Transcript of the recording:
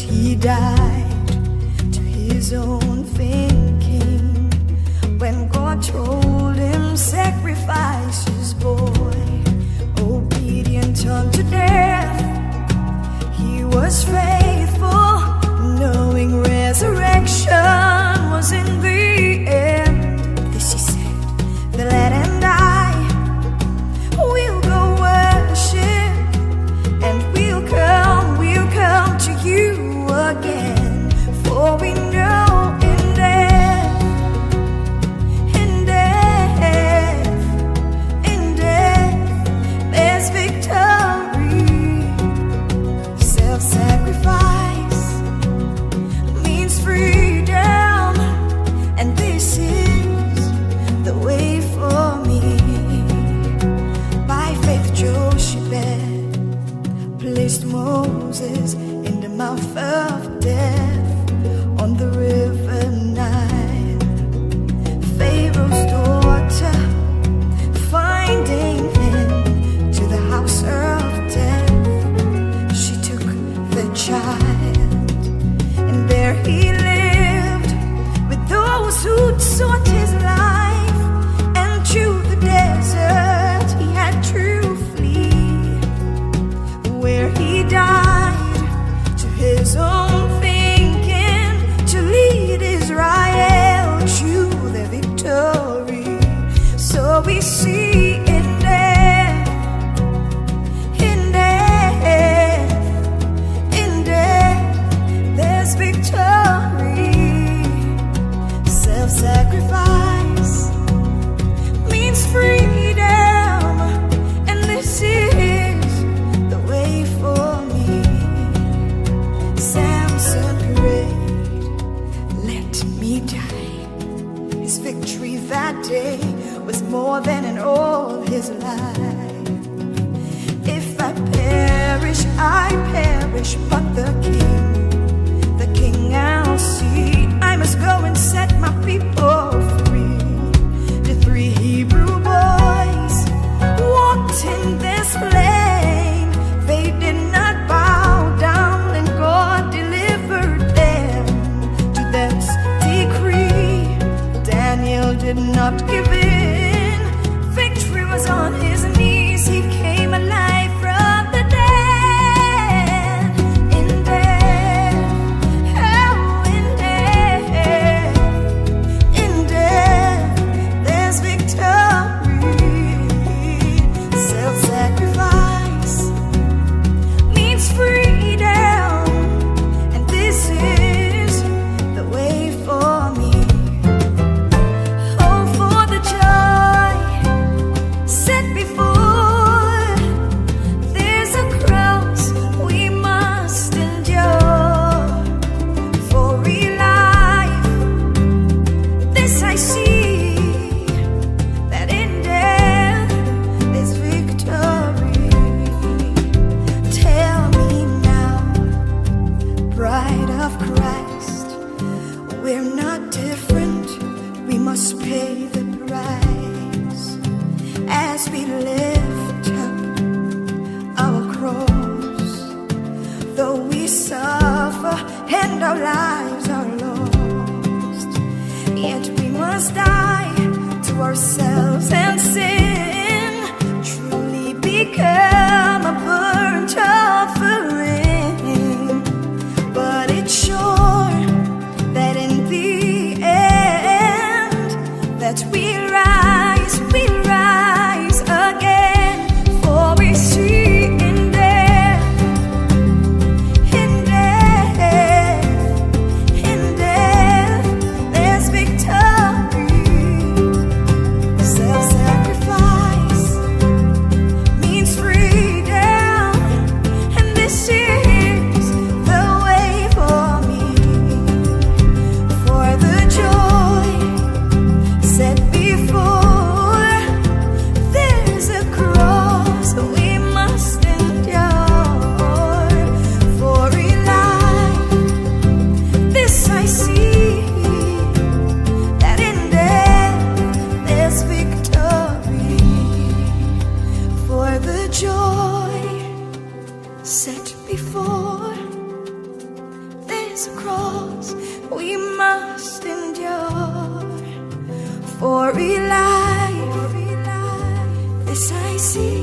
he died to his own thinking. When God told him, sacrifice his boy, obedient unto death, he was faithful, knowing resurrection was in the end. This he said, the lad and I will go worship, and we'll come to you again. For we know in death, there's victory. Self-sacrifice means freedom, and this is the way for me. By faith Joshebed placed Moses in the mouth of death on the river Nile. Pharaoh's daughter, finding him to the house of death, she took the child, and there he lived with those who'd sought his life, and to the desert he had to flee, where he died to his own thinking, to lead Israel to the victory. So we see in death, there's victory. Self-sacrifice means freedom, and this is the way for me. Samson prayed, let me die. His victory that day was more than in all his life. If I perish, I perish, but the king I'll see. I must go and set my people free. The 3 Hebrew boys walked in this plain. They did not bow down, and God delivered them to that decree. Daniel did not give in. Victory was on his knees. He came alive from the dead. In death, there's victory. Self-sacrifice means freedom, and this is the way for me. Oh, for the joy set before, there's a cross we must endure. For real life, this I see, that in death there's victory. Tell me now, bride of Christ, we're not different. We must pay the price as we lift up our cross. Though we suffer and our lives are lost, yet we must die to ourselves and sin, truly become a burnt offering. But it's sure that in the end, that we'll rise again. For we see in death, there's victory. Self-sacrifice means freedom, and this is the way for me. For the joy set before is a cross we must endure. For real life, this I see.